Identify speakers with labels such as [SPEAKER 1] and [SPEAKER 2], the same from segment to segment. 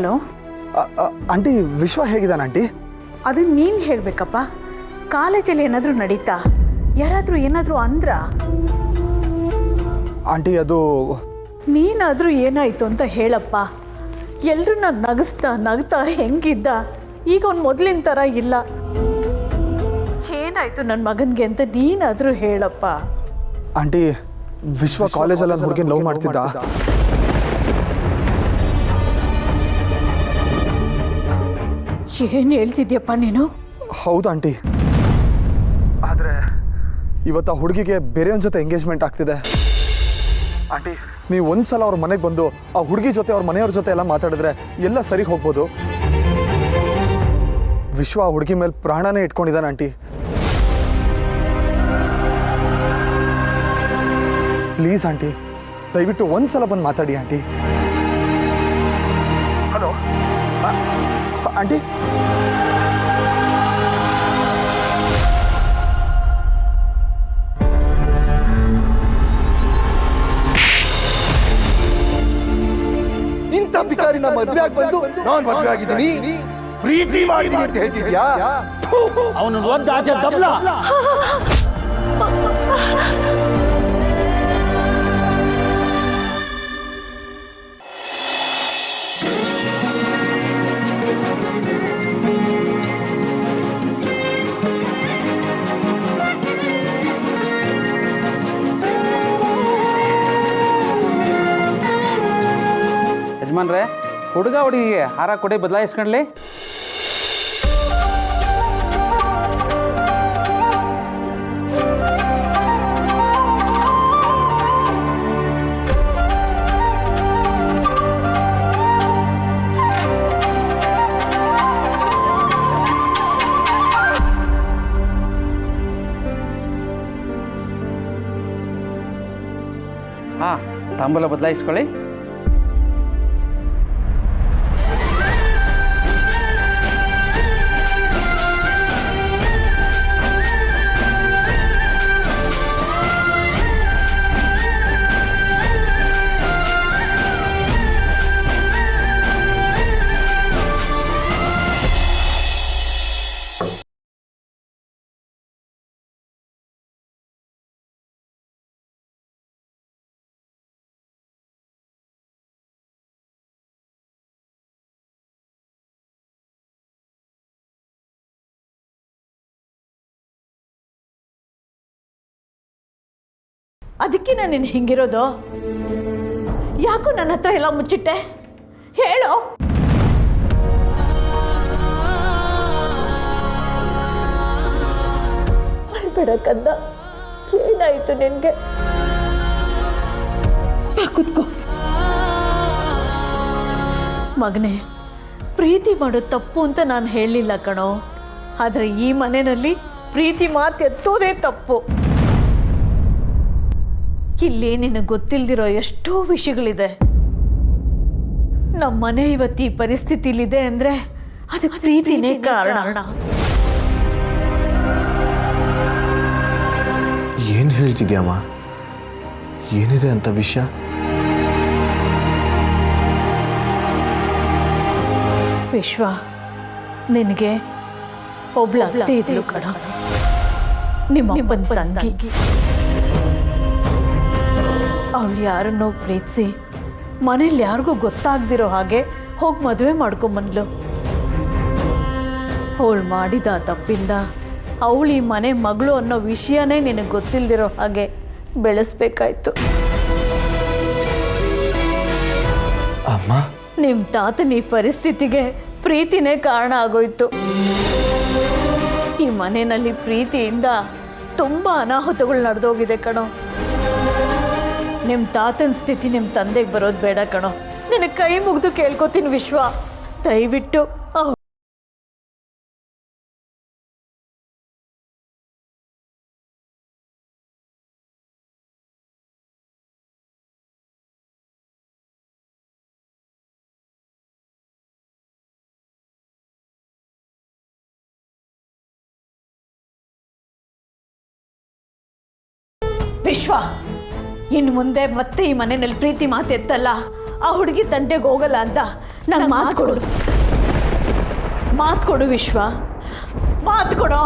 [SPEAKER 1] Hello
[SPEAKER 2] aunty, ವಿಶ್ವ ಹೇಗಿದ್ದಾನೆ aunty?
[SPEAKER 1] ಅದನ್ನ ನೀನು ಹೇಳಬೇಕಪ್ಪ. ಕಾಲೇಜಲ್ಲಿ ಏನಾದರೂ ನಡೀತಾ? ಯಾರಾದರೂ ಏನಾದರೂ ಅಂದ್ರ?
[SPEAKER 2] ಆಂಟಿ, ಅದು
[SPEAKER 1] ನೀನಾದರೂ ಏನಾಯಿತು ಅಂತ ಹೇಳಪ್ಪ. ಎಲ್ಲರನ್ನ ನಗ್ತಾ ಹೆಂಗಿದ್ದ, ಈಗ ಅವ್ನು ಮೊದಲಿನ ಥರ ಇಲ್ಲ. ಏನಾಯಿತು ನನ್ನ ಮಗನಿಗೆ ಅಂತ ನೀನಾದರೂ ಹೇಳಪ್ಪ.
[SPEAKER 2] ಆಂಟಿ, ವಿಶ್ವ ಕಾಲೇಜಲ್ಲಿ ಒಂದು ಹುಡುಗಿನ ಲವ್ ಮಾಡ್ತಿದ್ದ.
[SPEAKER 1] ಏನು ಹೇಳ್ತಿದ್ಯಪ್ಪ ನೀನು?
[SPEAKER 2] ಹೌದು ಆಂಟಿ, ಆದರೆ ಇವತ್ತು ಆ ಹುಡುಗಿಗೆ ಬೇರೆಯವ್ರ ಜೊತೆ ಎಂಗೇಜ್ಮೆಂಟ್ ಆಗ್ತಿದೆ. ಆಂಟಿ, ನೀವು ಒಂದ್ಸಲ ಅವ್ರ ಮನೆಗೆ ಬಂದು ಆ ಹುಡುಗಿ ಜೊತೆ ಅವ್ರ ಮನೆಯವ್ರ ಜೊತೆ ಎಲ್ಲ ಮಾತಾಡಿದ್ರೆ ಎಲ್ಲ ಸರಿ ಹೋಗ್ಬೋದು. ವಿಶ್ವ ಆ ಹುಡುಗಿ ಮೇಲೆ ಪ್ರಾಣನೇ ಇಟ್ಕೊಂಡಿದ್ದಾನೆ ಆಂಟಿ. ಪ್ಲೀಸ್ ಆಂಟಿ, ದಯವಿಟ್ಟು ಒಂದ್ಸಲ ಬಂದು ಮಾತಾಡಿ ಆಂಟಿ. Hello aunty.
[SPEAKER 3] ಇಂಥ ಭಿಕಾರಿನ ಮದ್ವೆ ಆಗಿ ಬಂದು ನಾನು ಮದ್ವೆ ಆಗಿದ್ದೀನಿ, ಪ್ರೀತಿ ಮಾಡಿದ್ದೀನಿ ಅಂತ ಹೇಳ್ತಿದ್ಯಾ?
[SPEAKER 4] ಅವನು ಒದ್ದ ಆಚೆ ದಬ್ಲ.
[SPEAKER 5] ಯಜಮಾನ್ರೆ, ಹುಡುಗ ಹುಡುಗಿಗೆ ಹಾರ ಕೊಡಿ ಬದಲಾಯಿಸ್ಕೊಂಡ್ಲಿ. ಹಾಂ, ತಾಂಬೂಲ ಬದಲಾಯಿಸ್ಕೊಳ್ಳಿ.
[SPEAKER 1] ಅದಕ್ಕೆ ನಾನು ಹಿಂಗಿರೋದು? ಯಾಕೋ ನನ್ನ ಹತ್ರ ಎಲ್ಲ ಮುಚ್ಚಿಟ್ಟೆ? ಹೇಳೋ. ಅಳ್ಬೇಡಕ್ಕಂದ, ಏನಾಯಿತು ನಿನಗೆ? ಕೂತ್ಕೋ. ಮಗನೇ, ಪ್ರೀತಿ ಮಾಡೋದು ತಪ್ಪು ಅಂತ ನಾನು ಹೇಳಲಿಲ್ಲ ಕಣೋ. ಆದರೆ ಈ ಮನೆಯಲ್ಲಿ ಪ್ರೀತಿ ಮಾತು ಎತ್ತೋದೇ ತಪ್ಪು. ಇಲ್ಲಿ ನಿನಗೆ ಗೊತ್ತಿಲ್ದಿರೋ ಎಷ್ಟೋ ವಿಷಯಗಳಿದೆ. ನಮ್ಮ ಮನೆ ಇವತ್ತು ಈ ಪರಿಸ್ಥಿತಿಲಿದೆ ಅಂದರೆ ಅದಕ್ಕೆ ಪ್ರೀತಿನೇ ಕಾರಣ.
[SPEAKER 3] ಏನು ಹೇಳ್ತಿದ್ಯಮ್ಮ? ಏನಿದೆ ಅಂತ ವಿಷಯ?
[SPEAKER 1] ವಿಶ್ವ, ನಿನಗೆ ಒಬ್ಳ ಅತ್ತೆ ಇದ್ಲು ಕಣ, ನಿಮ್ಮ ಅಪ್ಪನ ತಂಗಿ. ಅವಳು ಯಾರನ್ನೋ ಪ್ರೀತಿಸಿ ಮನೇಲಿ ಯಾರಿಗೂ ಗೊತ್ತಾಗ್ದಿರೋ ಹಾಗೆ ಹೋಗಿ ಮದುವೆ ಮಾಡ್ಕೊಂಬಂದ್ಲು. ಅವಳು ಮಾಡಿದ ತಪ್ಪಿಂದ ಅವಳು ಈ ಮನೆ ಮಗಳು ಅನ್ನೋ ವಿಷಯನೇ ನಿನಗೆ ಗೊತ್ತಿಲ್ದಿರೋ ಹಾಗೆ ಬೆಳೆಸ್ಬೇಕಾಯ್ತು.
[SPEAKER 3] ಅಮ್ಮ,
[SPEAKER 1] ನಿಮ್ಮ ತಾತನ ಈ ಪರಿಸ್ಥಿತಿಗೆ ಪ್ರೀತಿನೇ ಕಾರಣ ಆಗೋಯ್ತು. ಈ ಮನೆಯಲ್ಲಿ ಪ್ರೀತಿಯಿಂದ ತುಂಬ ಅನಾಹುತಗಳು ನಡೆದೋಗಿದೆ ಕಣೋ. ನಿಮ್ಮ ತಾತನ ಸ್ಥಿತಿ ನಿಮ್ಮ ತಂದೆಗೆ ಬರೋದು ಬೇಡ ಕಣೋ. ನಿನ್ನ ಕೈ ಮುಗಿದು ಕೇಳ್ಕೊತೀನಿ ವಿಶ್ವ, ದಯವಿಟ್ಟು ವಿಶ್ವ, ಇನ್ನು ಮುಂದೆ ಮತ್ತೆ ಈ ಮನೆಯಲ್ಲಿ ಪ್ರೀತಿ ಮಾತೆತ್ತಲ್ಲ, ಆ ಹುಡುಗಿ ತಂಟೆಗೆ ಹೋಗಲ್ಲ ಅಂತ ನಂಗೆ ಮಾತು ಕೊಡು, ಮಾತು ಕೊಡು ವಿಶ್ವ, ಮಾತು ಕೊಡೋ,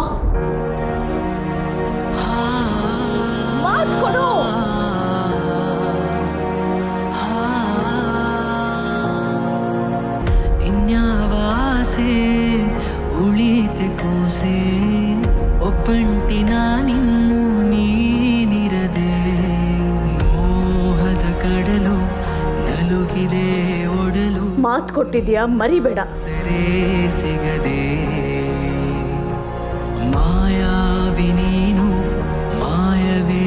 [SPEAKER 1] ಮಾತು ಕೊಡು.
[SPEAKER 6] ಇನ್ಯಾವಾಸೆ ಉಳಿತೆ ಕೂಸೆ ಒಬ್ಬಂಟಿನ ನಿನ್ನು ನೀನಿರದೆ ಮೋಹದ ಕಡಲು ನಲುಗಿದೆ ಒಡಲು
[SPEAKER 1] ಮಾತು ಕೊಟ್ಟಿದ್ಯಾ, ಮರಿಬೇಡ.
[SPEAKER 6] ಸರೇ ಸಿಗದೆ ಮಾಯಾವಿ ನೀನು ಮಾಯವೇ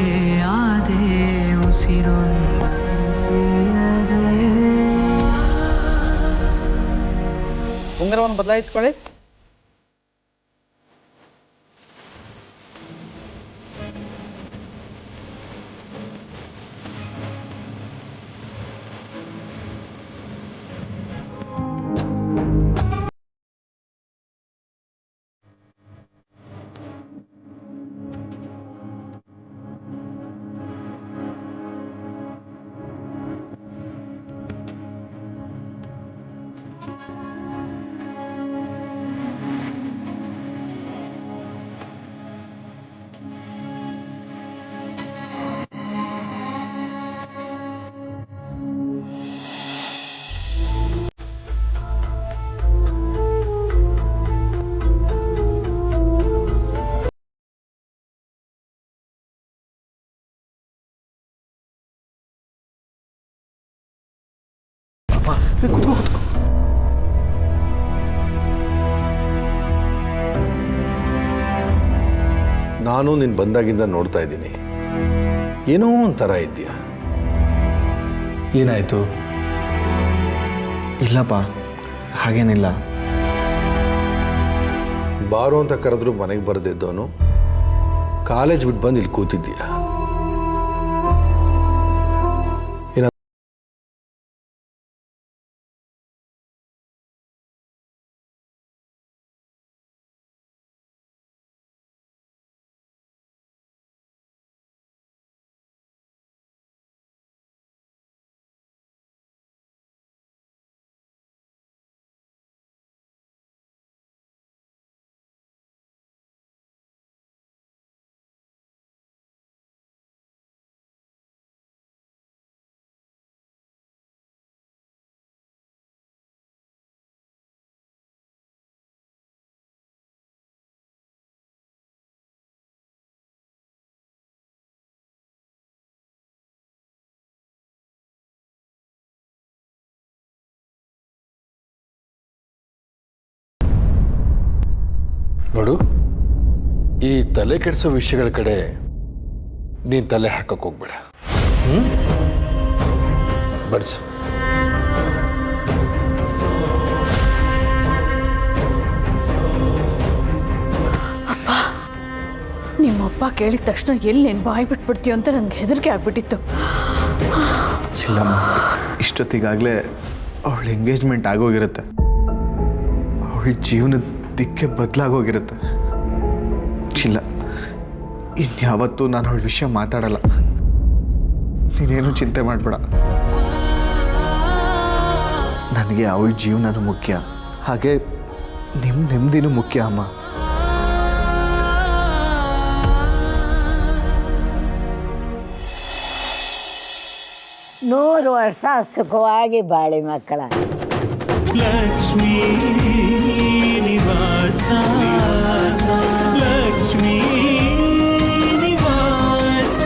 [SPEAKER 6] ಆದೆ ಉಸಿರೊಂದು
[SPEAKER 5] ಉಂಗುರವನ್ನು ಬದಲಾಯಿಸ್ಕೊಳ್ಳಿ.
[SPEAKER 2] ಕೂತ್ಕೋ.
[SPEAKER 3] ನಾನು ನೀನು ಬಂದಾಗಿಂದ ನೋಡ್ತಾ ಇದ್ದೀನಿ, ಏನೋ ಒಂಥರ ಇದೆಯಾ.
[SPEAKER 2] ಏನಾಯಿತು? ಇಲ್ಲಪ್ಪ, ಹಾಗೇನಿಲ್ಲ.
[SPEAKER 3] ಬಾರೋ ಅಂತ ಕರೆದ್ರು ಮನೆಗೆ ಬರದಿದ್ದವನು ಕಾಲೇಜ್ ಬಿಟ್ಟು ಬಂದು ಇಲ್ಲಿ ಕೂತಿದ್ದೀಯಾ. ನೋಡು, ಈ ತಲೆ ಕೆಡಿಸೋ ವಿಷಯಗಳ ಕಡೆ ನೀನು ತಲೆ ಹಾಕಕ್ಕೆ ಹೋಗ್ಬೇಡ. ಬಡ್ಸು.
[SPEAKER 1] ಅಪ್ಪ, ನಿಮ್ಮಪ್ಪ ಕೇಳಿದ ತಕ್ಷಣ ಎಲ್ಲಿ ನೀನು ಬಾಯಿ ಬಿಟ್ಬಿಡ್ತೀಯ ಅಂತ ನನಗೆ ಹೆದರಿಕೆ ಆಗ್ಬಿಟ್ಟಿತ್ತು.
[SPEAKER 2] ಇಲ್ಲಮ್ಮ, ಇಷ್ಟೊತ್ತಿಗಾಗಲೇ ಅವಳ ಎಂಗೇಜ್ಮೆಂಟ್ ಆಗೋಗಿರುತ್ತೆ. ಅವಳ ಜೀವನದ ದಿಕ್ಕೆ ಬದಲಾಗೋಗಿರುತ್ತೆ. ಇಲ್ಲ, ಇನ್ಯಾವತ್ತೂ ನಾನು ಅವಳ ವಿಷಯ ಮಾತಾಡಲ್ಲ. ನೀನೇನು ಚಿಂತೆ ಮಾಡಬೇಡ. ನನಗೆ ಅವಳ ಜೀವನನೂ ಮುಖ್ಯ, ಹಾಗೆ ನಿಮ್ಮ ನೆಮ್ಮದಿನೂ ಮುಖ್ಯ ಅಮ್ಮ.
[SPEAKER 7] ನೂರು ವರ್ಷ ಸುಖವಾಗಿ ಬಾಳಿ ಮಕ್ಕಳ.
[SPEAKER 6] ಲಕ್ಷ್ಮೀ ನಿವಾಸ ಲಕ್ಷ್ಮೀ ನಿವಾಸ.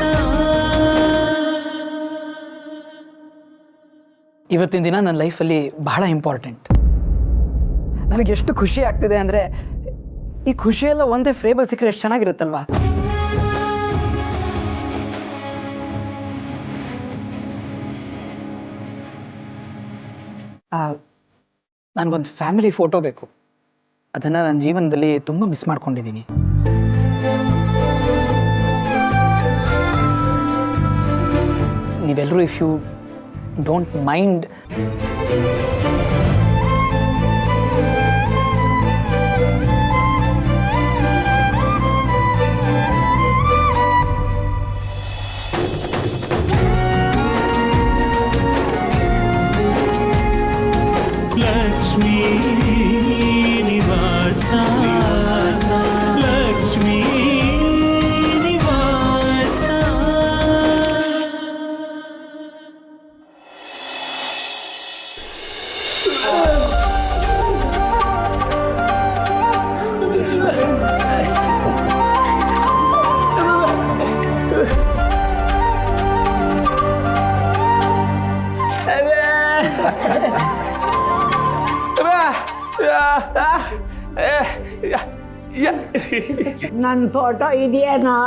[SPEAKER 8] ಇವತ್ತಿನ ದಿನ ನನ್ನ ಲೈಫಲ್ಲಿ ಬಹಳ ಇಂಪಾರ್ಟೆಂಟ್. ನನಗೆ ಎಷ್ಟು ಖುಷಿ ಆಗ್ತಿದೆ ಅಂದರೆ, ಈ ಖುಷಿಯೆಲ್ಲ ಒಂದೇ ಫ್ರೇಬಲ್ ಸಿಕ್ಕರೆ ಎಷ್ಟು ಚೆನ್ನಾಗಿರುತ್ತಲ್ವಾ. ನನಗೊಂದು ಫ್ಯಾಮಿಲಿ ಫೋಟೋ ಬೇಕು. ಅದನ್ನು ನನ್ನ ಜೀವನದಲ್ಲಿ ತುಂಬ ಮಿಸ್ ಮಾಡ್ಕೊಂಡಿದ್ದೀನಿ. ನೀವೆಲ್ಲರೂ if you don't mind
[SPEAKER 6] Lakshmi
[SPEAKER 7] ನನ್ನ ಫೋಟೋ ಇದೆಯೇನೋ?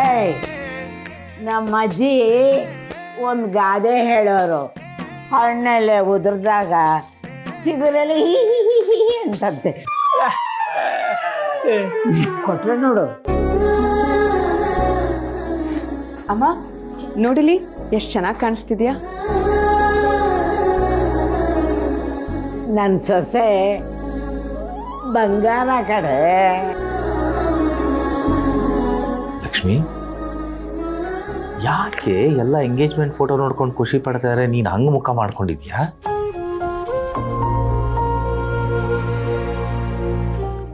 [SPEAKER 7] ಏಯ್, ನಮ್ಮ ಅಜ್ಜಿ ಒಂದು ಗಾದೆ ಹೇಳೋರು, ಹಣ್ಣೆಲೆ ಉದುರಿದಾಗ ಚಿಗುರಲ್ಲಿ ಅಂತಂತೆ. ಕೊಟ್ರೆ ನೋಡು.
[SPEAKER 9] ಅಮ್ಮ ನೋಡಿಲಿ ಎಷ್ಟು ಚೆನ್ನಾಗಿ ಕಾಣಿಸ್ತಿದ್ಯಾ.
[SPEAKER 7] ನನ್ನ ಸೊಸೆ ಬಂಗಾರ ಕಡೆ.
[SPEAKER 10] ಲಕ್ಷ್ಮಿ, ಯಾಕೆ ಎಲ್ಲ ಎಂಗೇಜ್ಮೆಂಟ್ ಫೋಟೋ ನೋಡ್ಕೊಂಡು ಖುಷಿ ಪಡ್ತಾರೆ, ನೀನು ಹಂಗೆ ಮುಖ ಮಾಡ್ಕೊಂಡಿದ್ಯಾ?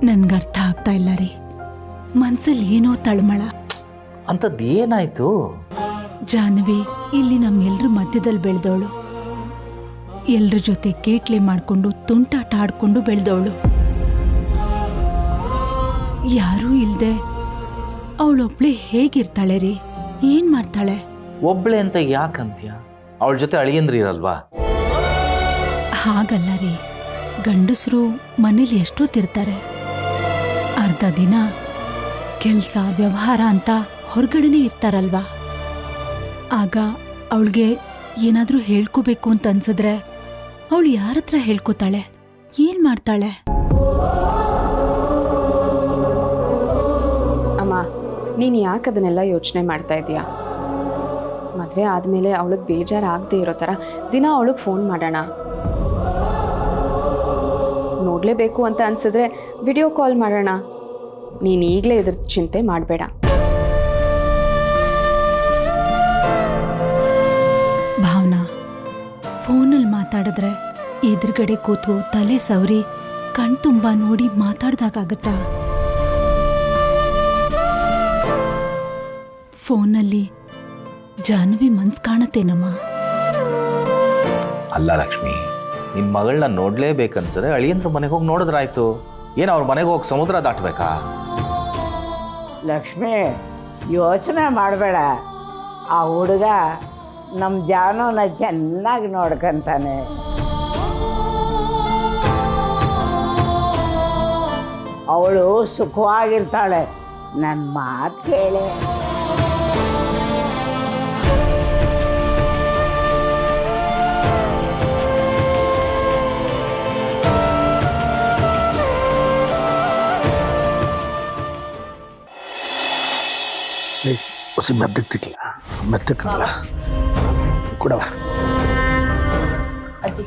[SPEAKER 6] ನನ್ಗರ್ಥ ಆಗ್ತಾ ಇಲ್ಲ ರೀ, ಮನ್ಸಲ್ಲಿ ಏನೋ ತಳಮಳ.
[SPEAKER 10] ಅಂಥದ್ದು ಏನಾಯ್ತು?
[SPEAKER 6] ಜಾಹ್ನವಿ ಇಲ್ಲಿ ನಮ್ಮೆಲ್ರ ಮಧ್ಯದಲ್ಲಿ ಬೆಳೆದವಳು, ಎಲ್ರ ಜೊತೆ ಕೇಟ್ಲೆ ಮಾಡ್ಕೊಂಡು ತುಂಟಾಟ ಆಡ್ಕೊಂಡು ಬೆಳೆದವಳು. ಯಾರೂ ಇಲ್ದೆ ಅವಳೊಬ್ಳೆ ಹೇಗಿರ್ತಾಳೆ ರೀ? ಏನ್ ಮಾಡ್ತಾಳೆ?
[SPEAKER 10] ಒಬ್ಳೆ ಅಂತ ಯಾಕಂತ್ಯ? ಅವಳ ಜೊತೆ ಅಳಿಯಂದ್ರಿ ಇರಲ್ವಾ?
[SPEAKER 6] ಹಾಗಲ್ಲ ರೀ, ಗಂಡಸರು ಮನೇಲಿ ಎಷ್ಟೊತ್ತಿರ್ತಾರೆ, ಅರ್ಧ ದಿನ ಕೆಲಸ ವ್ಯವಹಾರ ಅಂತ ಹೊರಗಡೆನೇ ಇರ್ತಾರಲ್ವಾ. ಆಗ ಅವಳಿಗೆ ಏನಾದರೂ ಹೇಳ್ಕೋಬೇಕು ಅಂತ ಅನ್ಸಿದ್ರೆ ಅವಳು ಯಾರ ಹತ್ರ ಹೇಳ್ಕೋತಾಳೆ? ಏನ್ ಮಾಡ್ತಾಳೆ?
[SPEAKER 9] ಅಮ್ಮ ನೀನು ಯಾಕೆ ಅದನ್ನೆಲ್ಲ ಯೋಚನೆ ಮಾಡ್ತಾ ಇದೀಯಾ? ಮದುವೆ ಆದಮೇಲೆ ಅವಳಿಗೆ ಬೇಜಾರಾಗದೇ ಇರೋ ಥರ ದಿನ ಅವಳಿಗೆ ಫೋನ್ ಮಾಡೋಣ. ನೋಡಲೇಬೇಕು ಅಂತ ಅನ್ಸಿದ್ರೆ ವಿಡಿಯೋ ಕಾಲ್ ಮಾಡೋಣ. ನೀನು ಈಗಲೇ ಇದ್ರ ಚಿಂತೆ ಮಾಡಬೇಡ.
[SPEAKER 6] ಭಾವನಾ, ಫೋನಲ್ಲಿ ಮಾತಾಡಿದ್ರೆ ಎದುರುಗಡೆ ಕೂತು ತಲೆ ಸವರಿ ಕಣ್ತುಂಬ ನೋಡಿ ಮಾತಾಡ್ದಾಗತ್ತಾ? ಫೋನಲ್ಲಿ ಜಾಹ್ನವಿ ಮನ್ಸ್ ಕಾಣತ್ತೇನಮ್ಮ?
[SPEAKER 10] ಅಲ್ಲ ಲಕ್ಷ್ಮಿ, ನಿನ್ನ ಮಗಳನ್ನ ನೋಡ್ಲೇಬೇಕನ್ಸರೆ ಅಳಿಯಂದ್ರ ಮನೆಗೆ ಹೋಗಿ ನೋಡಿದ್ರಾಯ್ತು. ಏನು ಅವ್ರ ಮನೆಗೆ ಹೋಗಿ ಸಮುದ್ರ ದಾಟಬೇಕಾ?
[SPEAKER 7] ಲಕ್ಷ್ಮಿ, ಯೋಚನೆ ಮಾಡಬೇಡ. ಆ ಹುಡುಗ ನಮ್ಮ ಜಾನುನ ಚೆನ್ನಾಗಿ ನೋಡ್ಕೊಂತಾನೆ. ಅವಳು ಸುಖವಾಗಿರ್ತಾಳೆ. ನನ್ನ ಮಾತು ಕೇಳೆ.
[SPEAKER 4] ಹೊಸ ಮೆತ್ತಕ್ತಿಲ್ಲ ಮೆತ್ತಕ್ಕಲ್ಲ ಕೊಡವ
[SPEAKER 9] ಅಜ್ಜಿ.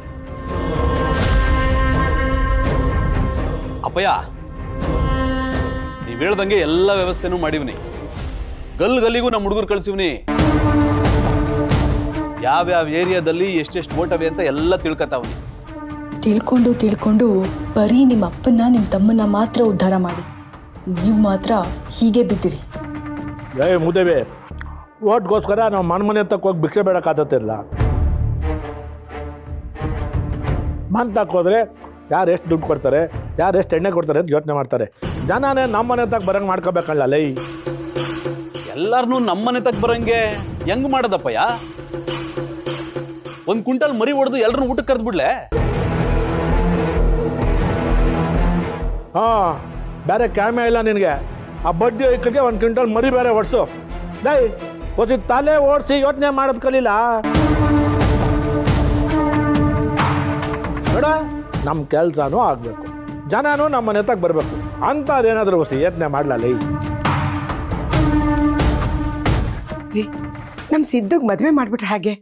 [SPEAKER 11] ಅಪ್ಪಯ್ಯ, ನೀವು ಹೇಳ್ದಂಗೆ ಎಲ್ಲ ವ್ಯವಸ್ಥೆನೂ ಮಾಡಿವ್ನಿ. ಗಲ್ಲಿಗೂ ನಮ್ಮ ಹುಡುಗರು ಕಳ್ಸಿವ್ನಿ. ಯಾವ್ಯಾವ ಏರಿಯಾದಲ್ಲಿ ಎಷ್ಟೆಷ್ಟು ಓಟವೆ ಅಂತ ಎಲ್ಲ ತಿಳ್ಕೊತಾವ್ನಿ.
[SPEAKER 12] ತಿಳ್ಕೊಂಡು ಬರೀ ನಿಮ್ಮ ಅಪ್ಪನ್ನ ನಿಮ್ಮ ತಮ್ಮನ್ನ ಮಾತ್ರ ಉದ್ಧಾರ ಮಾಡಿ, ನೀವು ಮಾತ್ರ ಹೀಗೆ ಬಿದ್ದಿರಿ.
[SPEAKER 4] ಮುದೇವೆ, ಓಟ್ಗೋಸ್ಕರ ನಾವು ಮನೆ ತಕ್ಕ ಹೋಗಿ ಭಿಕ್ಷೆ ಬೇಡಕ್ಕಾಗತ್ತಿಲ್ಲ. ಮನ್ ತಕ್ಕೋದ್ರೆ ಯಾರು ಎಷ್ಟು ದುಡ್ಡು ಕೊಡ್ತಾರೆ, ಯಾರು ಎಷ್ಟು ಎಣ್ಣೆ ಕೊಡ್ತಾರೆ ಅಂತ ಯೋಚನೆ ಮಾಡ್ತಾರೆ. ಜನನೇ ನಮ್ಮ ಮನೆ ತಕ್ಕ ಬರಂಗೆ ಮಾಡ್ಕೋಬೇಕಲ್ಲ ಲೈ.
[SPEAKER 11] ಎಲ್ಲಾರನ್ನೂ ನಮ್ಮನೆ ತಕ್ಕ ಬರಂಗೆ ಹೆಂಗ್ ಮಾಡೋದಪ್ಪಯ್ಯ? ಒಂದು ಕ್ವಿಂಟಲ್ ಮರಿ ಹೊಡೆದು ಎಲ್ಲರನ್ನೂ ಊಟಕ್ಕೆ ಕರೆದ್ಬಿಡ್ಲೆ?
[SPEAKER 4] ಹಾಂ, ಬೇರೆ ಕ್ಯಾಮೆ ಇಲ್ಲ ನಿನಗೆ. ಆ ಬಡ್ಡಿ ಐಕಕ್ಕೆ 1 ಕ್ವಿಂಟಲ್ ಮರಿ ಬೇರೆ ಹೊಡ್ಸು. ಲೈ, ಹೊಸ ತಲೆ ಓಡಿಸಿ ಯೋಚನೆ ಮಾಡೋದು ಕಲಿಲ್ಲ ನೋಡ. ನಮ್ಮ ಕೆಲಸನೂ ಆಗಬೇಕು, ಜನನೂ ನಮ್ಮ ಮನೆ ತಕ್ಕ ಬರಬೇಕು ಅಂತ ಅದೇನಾದರೂ ಹೊಸ ಯೋಚನೆ ಮಾಡಲಲ್ಲ.
[SPEAKER 13] ರೀ, ನಮ್ಮ ಸಿದ್ದುಗ್ ಮದುವೆ ಮಾಡ್ಬಿಟ್ರೆ ಹಾಗೆ?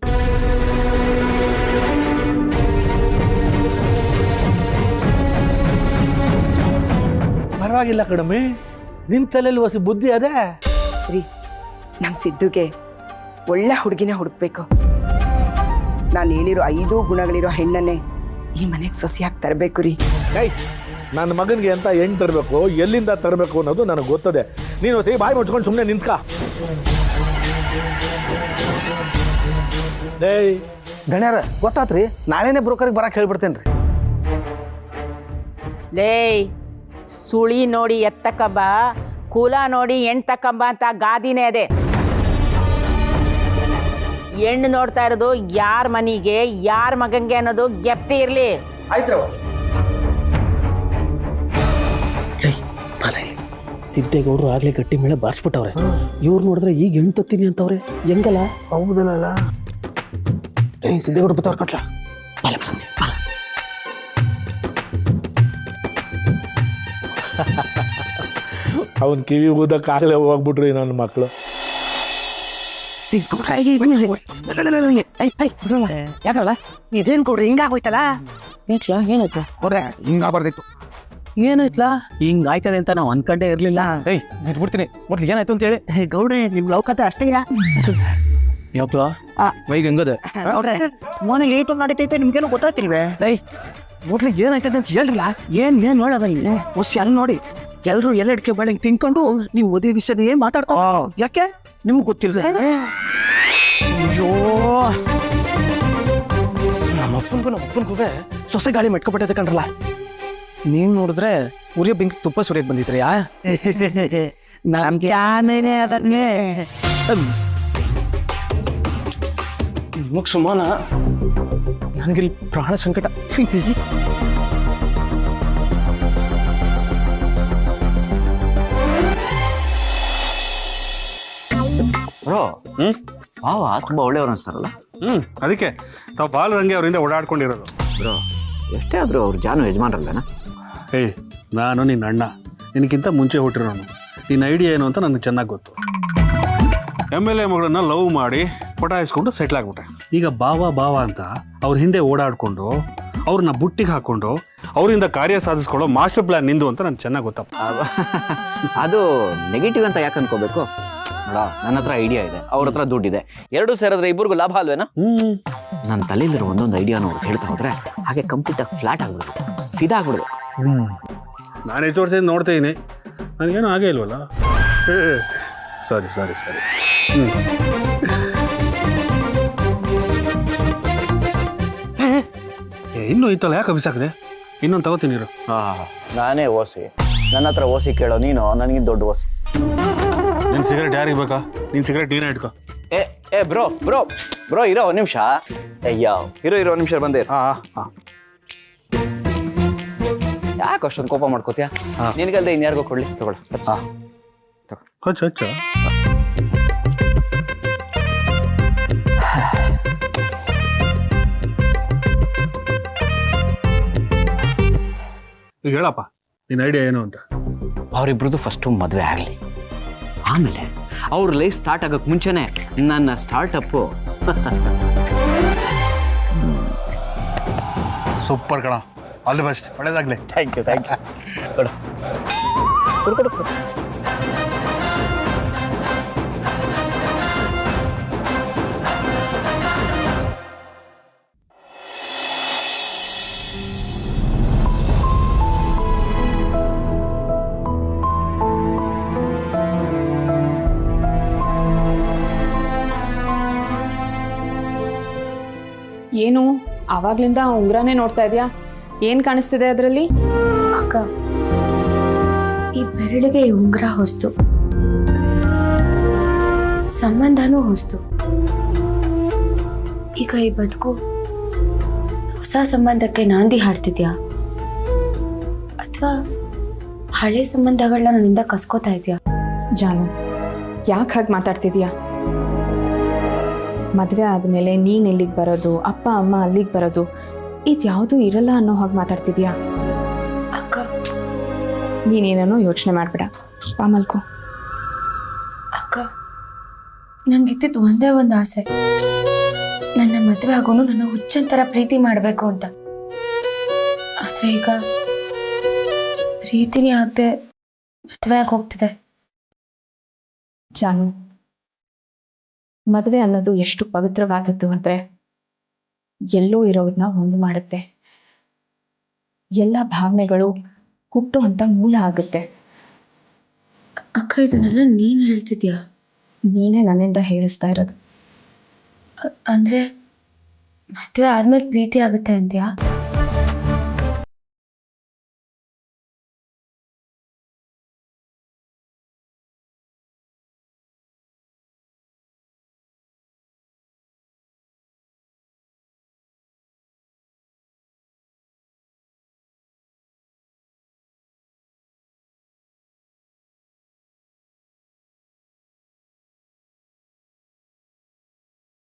[SPEAKER 4] ಪರವಾಗಿಲ್ಲ ಕಡಿಮೆ, ನಿನ್ನ ತಲೆಯಲ್ಲಿ ಹೊಸ ಬುದ್ಧಿ ಅದೇ.
[SPEAKER 13] ರೀ, ನಮ್ಮ ಸಿದ್ದುಗೆ ಒಳ್ಳೆ ಹುಡುಗಿನ ಹುಡುಕ್ಬೇಕು. ನಾನು ಹೇಳಿರೋ 5 ಗುಣಗಳಿರೋ ಹೆಣ್ಣನ್ನೇ ಈ ಮನೆಗೆ ಸೊಸೆಯಾಗಿ ತರಬೇಕು ರೀ.
[SPEAKER 4] ಕೈ, ನನ್ನ ಮಗನಿಗೆ ಅಂತ ಹೆಣ್ಣು ತರಬೇಕು, ಎಲ್ಲಿಂದ ತರಬೇಕು ಅನ್ನೋದು ನನಗೆ ಗೊತ್ತದೆ. ನೀನು ಹೊಸ ಬಾಯಿ ಮುಚ್ಕೊಂಡು ಸುಮ್ಮನೆ ನಿಂತ್ಕ. ಏಯ್
[SPEAKER 5] ಗಣ್ಯಾರ ಗೊತ್ತಾತ್ರಿ, ನಾಳೆನೇ ಬ್ರೋಕರ್ಗೆ ಬರಕ್ಕೆ ಹೇಳ್ಬಿಡ್ತೇನೆ ರೀ.
[SPEAKER 7] ಲೇ, ಸುಳಿ ನೋಡಿ ಎತ್ತಕ್ಕಂಬ, ಕುಲ ನೋಡಿ ಎಣ್ತಕ್ಕಂಬ ಅಂತ ಗಾದಿನೇ ಅದೇ. ಹೆಣ್ಣು ನೋಡ್ತಾ ಇರೋದು ಯಾರ ಮನೆಗೆ ಯಾರ ಮಗಂಗೆ ಅನ್ನೋದು ಗೆಪ್ತಿ ಇರಲಿ.
[SPEAKER 8] ಸಿದ್ದೇಗೌಡರು ಆಗ್ಲೇ ಗಟ್ಟಿ ಮೇಲೆ ಬಾರಿಸ್ಬಿಟ್ಟವ್ರೆ. ಇವ್ರು ನೋಡಿದ್ರೆ ಈಗ ಹೆಣ್ಣು ತತ್ತೀನಿ ಅಂತವ್ರೆ. ಹೆಂಗಲ್ಲ? ಹೌದಲ್ಲ. ಸಿದ್ದೇಗೌಡರು ಬತ್ತವ್ರ ಕಟ್ಲ.
[SPEAKER 4] ಅವನ್ ಕಿವಿ ಊದಕ್ಕಾಗಲೇ ಹೋಗ್ಬಿಟ್ರಿ ನನ್ನ ಮಕ್ಕಳು.
[SPEAKER 8] ಯಾಕಲ್ಲ ಇದೇನ್ ಕೊಡ್ರಿ ಹಿಂಗಾಗೋಯ್ತಲ್ಲ? ಏನಾಯ್ತು ಕೊಡ್ರೆ?
[SPEAKER 3] ಹಿಂಗಾಗ್ಬಾರ್ದಿತ್ತು.
[SPEAKER 8] ಏನಾಯ್ತಲ್ಲ? ಹಿಂಗ್ ಆಯ್ತದೆ ಅಂತ ನಾವು ಅನ್ಕೊಂಡೇ ಇರ್ಲಿಲ್ಲ. ಬಿಡ್ತೀನಿ ಮೊದ್ಲು ಏನಾಯ್ತು ಅಂತ ಹೇಳಿ. ಗೌಡ್ರೆ ನಿಮ್ ಲೌಕತೆ ಅಷ್ಟೇ. ಯಾವ್ದು ವೈಗ್ ಹಂಗದೆ ಮನೆ ಲೇಟ್ ನಡೀತೈತೆ, ನಿಮ್ಗೇನು ಗೊತ್ತಾಗ್ತಿಲ್ವೇ? ಮೊದ್ಲು ಏನಾಯ್ತದೆ ಅಂತ ಹೇಳ್ರಲ್ಲ. ಏನ್ ನೋಡೋದ ಹೊಸಿ ಅಲ್ಲಿ ನೋಡಿ ಎಲ್ರು ಎಲ್ಲೆಡ್ಕೆ ಬೆಳಗ್ಗೆ ತಿನ್ಕೊಂಡು ನೀವು ಮದುವೆ ವಿಷಯ ಏನ್ ಮಾತಾಡ್ಕೊ. ಯಾಕೆ ನಿಮ್ಗೆ ಗೊತ್ತಿಲ್ಲ? ಅಯ್ಯೋ, ನಮ್ಮಪ್ಪನ್ಗೂ ಸೊಸೆ ಗಾಳಿ ಮೆಟ್ಕೊಬಿಟ್ಟೈತೆ ಕಣ್ರಲ್ಲ. ನೀವ್ ನೋಡಿದ್ರೆ ಉರಿಯೋ ಬೆಂಕಿ ತುಪ್ಪ ಸುರಿಯಕ್ ಬಂದಿದ್ರಿ. ನಿಮಗ್ ಸುಮಾನ, ನನಗಿಲ್ಲಿ ಪ್ರಾಣ ಸಂಕಟ.
[SPEAKER 10] ಬ್ರೋ, ಭಾವ ತುಂಬಾ ಒಳ್ಳೆಯವ್ರು ಅನ್ಸ್ತಾರಲ್ಲ?
[SPEAKER 11] ಅದಕ್ಕೆ ತಾವು ಬಾಲದಂಗೆ ಅವರಿಂದ ಓಡಾಡ್ಕೊಂಡಿರೋದು.
[SPEAKER 10] ಬ್ರೋ, ಎಷ್ಟೇ ಆದ್ರೂ ಅವ್ರು ಜಾನು ಯಜಮಾನ್ರಲ್ಲನ?
[SPEAKER 11] ಏಯ್, ನಾನು ನಿನ್ನ ಅಣ್ಣ, ನಿನಗಿಂತ ಮುಂಚೆ ಹುಟ್ಟಿರೋನು. ನಿನ್ನ ಐಡಿಯಾ ಏನು ಅಂತ ನನಗೆ ಚೆನ್ನಾಗಿ ಗೊತ್ತು. MLA ಮಗಳನ್ನ ಲವ್ ಮಾಡಿ ಪಟಾಯಿಸ್ಕೊಂಡು ಸೆಟ್ಲ್ ಆಗ್ಬಿಟ್ಟೆ. ಈಗ ಬಾವ ಅಂತ ಅವ್ರ ಹಿಂದೆ ಓಡಾಡ್ಕೊಂಡು ಅವ್ರನ್ನ ಬುಟ್ಟಿಗೆ ಹಾಕೊಂಡು ಅವರಿಂದ ಕಾರ್ಯ ಸಾಧಿಸ್ಕೊಳ್ಳೋ ಮಾಸ್ಟರ್ ಪ್ಲಾನ್ ನಿಂದು ಅಂತ ನನಗೆ ಚೆನ್ನಾಗಿ ಗೊತ್ತಪ್ಪ.
[SPEAKER 10] ಅದು ನೆಗೆಟಿವ್ ಅಂತ ಯಾಕೆ ಅನ್ಕೋಬೇಕು? ನೋಡ, ನನ್ನ ಹತ್ರ ಐಡಿಯಾ ಇದೆ, ಅವ್ರ ಹತ್ರ ದುಡ್ಡಿದೆ, ಎರಡೂ ಸೇರಿದ್ರೆ ಇಬ್ಬರಿಗೂ ಲಾಭ ಅಲ್ವೇನಾ? ನನ್ನ ತಲೆಯಲ್ಲಿರೋ ಒಂದೊಂದು ಐಡಿಯಾನು ಅವ್ರು ಹೇಳ್ತಾ ಹೋದ್ರೆ ಹಾಗೆ ಕಂಪ್ಲೀಟ್ ಆಗಿ ಫ್ಲಾಟ್ ಆಗ್ಬಿಡುದು, ಫಿದಾ ಆಗ್ಬಿಡುದು.
[SPEAKER 11] ನಾನು ಹೆಚ್ಚು ವರ್ಷ ನೋಡ್ತೀನಿ, ನನಗೇನು ಆಗೇ ಇಲ್ವಲ್ಲ. ಸಾರಿ. ಇನ್ನೂ ಇತ್ತಲ್ಲ, ಯಾಕೆ ಬಿಸಾಕಿದೆ? ಇನ್ನೊಂದು ತಗೋತೀನಿ ಇರು.
[SPEAKER 10] ನಾನೇ ಓಸಿ, ನನ್ನ ಹತ್ರ ಓಸಿ ಕೇಳೋ ನೀನು, ನನಗಿಂತ ದೊಡ್ಡ ಓಸಿ.
[SPEAKER 11] ನಿನ್ನ ಸಿಗರೇಟ್ ಯಾರಿಗೆ ಬೇಕಾ? ನಿನ್ನ ಸಿಗರೇಟ್ ನೀನೇ ಇಟ್ಕೋ.
[SPEAKER 10] ಏ ಬ್ರೋ ಇರೋ ಒಂದು ನಿಮಿಷ. ಇರೋ ಒಂದು ನಿಮಿಷ ಬಂದೆ. ಯಾಕೆ ಅಷ್ಟೊಂದು ಕೋಪ ಮಾಡ್ಕೋತೀಯ? ನಿನಗಲ್ದೆ ಇನ್ಯಾರಿಗೋ ಕೊಡ್ಲಿ, ತಗೊಳ್ಳ.
[SPEAKER 11] ಹಚ್ಚು. ಈಗ ಹೇಳಪ್ಪ, ನಿನ್ನ ಐಡಿಯಾ ಏನು ಅಂತ.
[SPEAKER 10] ಅವರಿಬ್ರದ್ದು ಫಸ್ಟು ಮದುವೆ ಆಗಲಿ, ಆಮೇಲೆ ಅವ್ರ ಲೈಫ್ ಸ್ಟಾರ್ಟ್ ಆಗೋಕ್ಕೆ ಮುಂಚೆನೆ ನನ್ನ ಸ್ಟಾರ್ಟಪ್ಪು.
[SPEAKER 11] ಸೂಪರ್ ಕಣ, ಆಲ್ ದಿ ಬೆಸ್ಟ್, ಒಳ್ಳೇದಾಗಲಿ.
[SPEAKER 10] Thank you. ಕೊಡು.
[SPEAKER 9] ಏನು ಆವಾಗ್ಲಿಂದ ಉಂಗ್ರನೇ ನೋಡ್ತಾ ಇದೆಯಾ? ಏನು ಕಾಣಿಸ್ತಿದೆ ಅದರಲ್ಲಿ?
[SPEAKER 14] ಅಕ್ಕ, ಈ ಬೆರಳಿಗೆ ಈ ಉಂಗುರ ಹೊಸ್ತು, ಸಂಬಂಧನೂ ಹೊಸ್ತು. ಈಗ ಈ ಬದುಕು ಹೊಸ ಸಂಬಂಧಕ್ಕೆ ನಾಂದಿ ಹಾಡ್ತಿದ್ಯಾ, ಅಥವಾ ಹಳೆ ಸಂಬಂಧಗಳನ್ನ ನನ್ನಿಂದ ಕಸ್ಕೋತಾ ಇದೆಯಾ?
[SPEAKER 9] ಜಾನು, ಯಾಕೆ ಹಾಗೆ ಮಾತಾಡ್ತಿದ್ಯಾ? ಮದುವೆ ಆದಮೇಲೆ ನೀನು ಇಲ್ಲಿಗೆ ಬರೋದು, ಅಪ್ಪ ಅಮ್ಮ ಅಲ್ಲಿಗೆ ಬರೋದು, ಇದ್ಯಾವುದೂ ಇರಲ್ಲ ಅನ್ನೋ ಹಾಗೆ ಮಾತಾಡ್ತಿದ್ಯಾ?
[SPEAKER 14] ಅಕ್ಕ,
[SPEAKER 9] ನೀನೇನೋ ಯೋಚನೆ ಮಾಡಬೇಡ, ಬಾ ಮಲ್ಕೋ.
[SPEAKER 14] ಅಕ್ಕ, ನಂಗಿದ್ದಿದ್ದು ಒಂದೇ ಒಂದು ಆಸೆ, ನನ್ನ ಮದುವೆ ಆಗೋನು ನನ್ನ ಹುಚ್ಚಂತರ ಪ್ರೀತಿ ಮಾಡಬೇಕು ಅಂತ. ಆದರೆ ಈಗ ಪ್ರೀತಿನೇ ಆಗದೆ ಮದುವೆ ಆಗಿ ಹೋಗ್ತಿದೆ.
[SPEAKER 9] ಜಾನು, ಮದುವೆ ಅನ್ನೋದು ಎಷ್ಟು ಪವಿತ್ರವಾದದ್ದು ಅಂದರೆ ಎಲ್ಲೋ ಇರೋದನ್ನ ಒಂದು ಮಾಡುತ್ತೆ, ಎಲ್ಲ ಭಾವನೆಗಳು ಹುಟ್ಟು ಅಂತ ಮೂಲ ಆಗುತ್ತೆ.
[SPEAKER 14] ಅಕ್ಕ, ಇದನ್ನೆಲ್ಲ ನೀನು ಹೇಳ್ತಿದ್ಯಾ?
[SPEAKER 9] ನೀನೇ ನನ್ನಿಂದ ಹೇಳಿಸ್ತಾ ಇರೋದು.
[SPEAKER 14] ಅಂದರೆ ಮದುವೆ ಆದ್ಮೇಲೆ ಪ್ರೀತಿ ಆಗುತ್ತೆ ಅಂತ್ಯಾ?